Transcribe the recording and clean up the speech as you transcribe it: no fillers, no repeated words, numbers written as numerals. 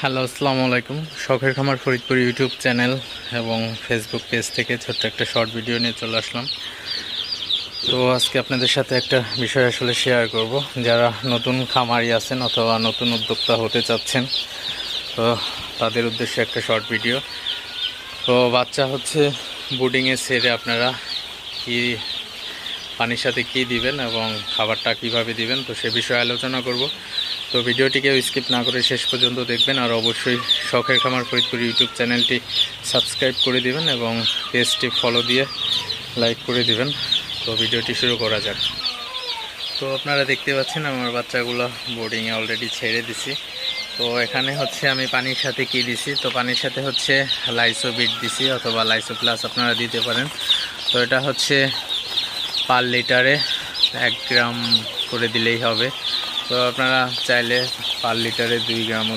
Hello, আসসালামু আলাইকুম। শখের খামার ফরিদপুর ইউটিউব চ্যানেল এবং ফেসবুক পেজ থেকে ছোট্ট একটা শর্ট ভিডিও নিয়ে চলে আসলাম। তো আজকে আপনাদের সাথে একটা বিষয় আসলে শেয়ার করব। যারা নতুন খামারি আছেন অথবা নতুন উদ্যোক্তা হতে চাচ্ছেন, তো তাদের উদ্দেশ্যে একটা শর্ট ভিডিও। তো বাচ্চা হচ্ছে বুডিংয়ে ছেড়ে আপনারা কি পানির সাথে কি দিবেন এবং খাবারটা কিভাবে দিবেন, তো সে বিষয়ে আলোচনা করব। তো ভিডিওটিকেও স্কিপ না করে শেষ পর্যন্ত দেখবেন, আর অবশ্যই শখের খামার ফরিদপুর ইউটিউব চ্যানেলটি সাবস্ক্রাইব করে দিবেন এবং পেজটি ফলো দিয়ে লাইক করে দিবেন। তো ভিডিওটি শুরু করা যাক। তো আপনারা দেখতে পাচ্ছেন আমার বাচ্চাগুলো বোর্ডিংয়ে অলরেডি ছেড়ে দিছি। তো এখানে হচ্ছে আমি পানির সাথে কি দিছি, তো পানির সাথে হচ্ছে লাইসোবিট দিছি অথবা লাইসো প্লাস আপনারা দিতে পারেন। তো এটা হচ্ছে পার লিটারে 1 গ্রাম করে দিলেই হবে। তো আপনারা চাইলে পার লিটারে 2 গ্রামও